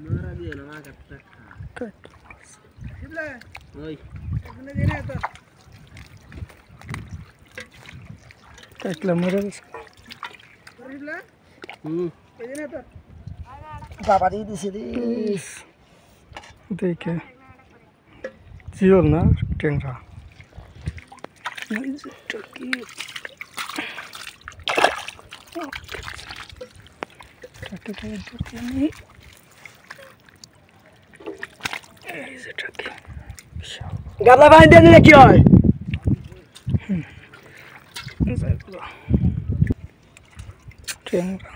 মারা দিয়ে না মা কাটটা শিবলে ওই এখানে জেনে তো কাটলা মরে গেছে শিবলে এই জেনে তো বাবা দিয়ে দিছে দিস দেখে জিওল না ট্যাংরা গাবলা পানি দিয়ে দিলে কি হয় ট্যাংরা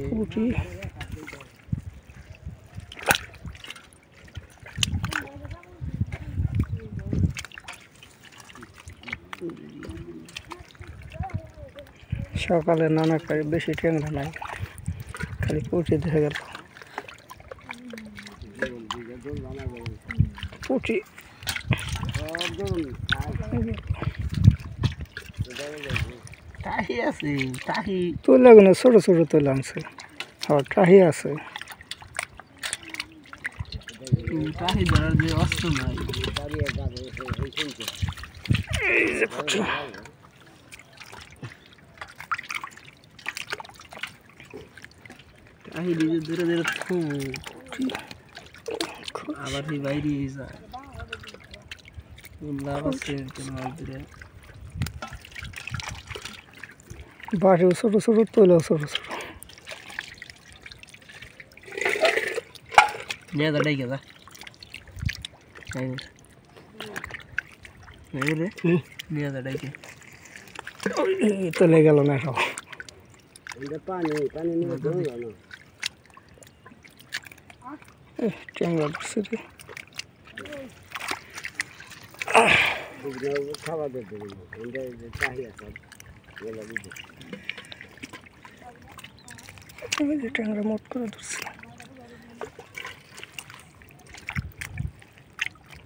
পুঁটি সকালে নানা করে বেশি ট্যাংরা নাই খালি পুঁটি দেখা গেল পুঁটি টাহি আছে টাহি তুলে না ছোট ছোট তুলে আনছে আর টাহি আছে টাহি ধরার যে অস্ত্র নাই এই যে পুঁটি টাহি নিজে ধরে ধরে আবার সেই বাইরে যায় লাভ আছে মাছ ধরে বাড়িও ছোট ছোট তুলেও ছোট ছোট নিয়ে যা ডাইকে যা নিয়ে যা ডাইকে তুলে গেল না সব পানি পানি নিয়ে ট্যাংরা ধরছে রে খাওয়া দিতে চাহিদা ট্যাংরা মোট করে ধরছে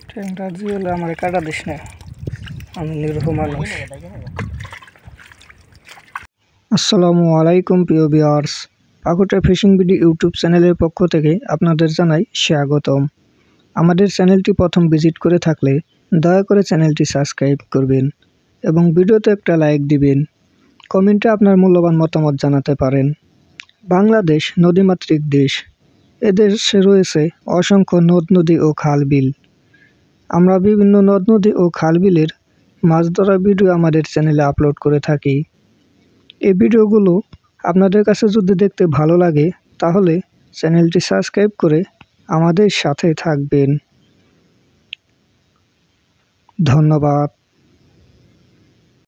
ট্যাংরা জিওলে আমার কাটা দিস না আমি নিরীহ মানুষ আসসালামু আলাইকুম প্রিয় ভিউয়ার্স পাকুটা ফিশিং ভিডিও ইউটিউব চ্যানেলের পক্ষ থেকে আপনাদের জানাই স্বাগতম। আমাদের চ্যানেলটি প্রথম ভিজিট করে থাকলে দয়া করে চ্যানেলটি সাবস্ক্রাইব করবেন এবং ভিডিওতে একটা লাইক দিবেন। কমেন্টে আপনার মূল্যবান মতামত জানাতে পারেন। বাংলাদেশ নদীমাতৃক দেশ, এদেশে রয়েছে অসংখ্য নদ নদী ও খাল বিল। আমরা বিভিন্ন নদ নদী ও খাল বিলের মাছ ধরার ভিডিও আমাদের চ্যানেলে আপলোড করে থাকি। এই ভিডিওগুলো আপনাদের কাছে যদি দেখতে ভালো লাগে তাহলে চ্যানেলটি সাবস্ক্রাইব করে আমাদের সাথে থাকবেন। ধন্যবাদ।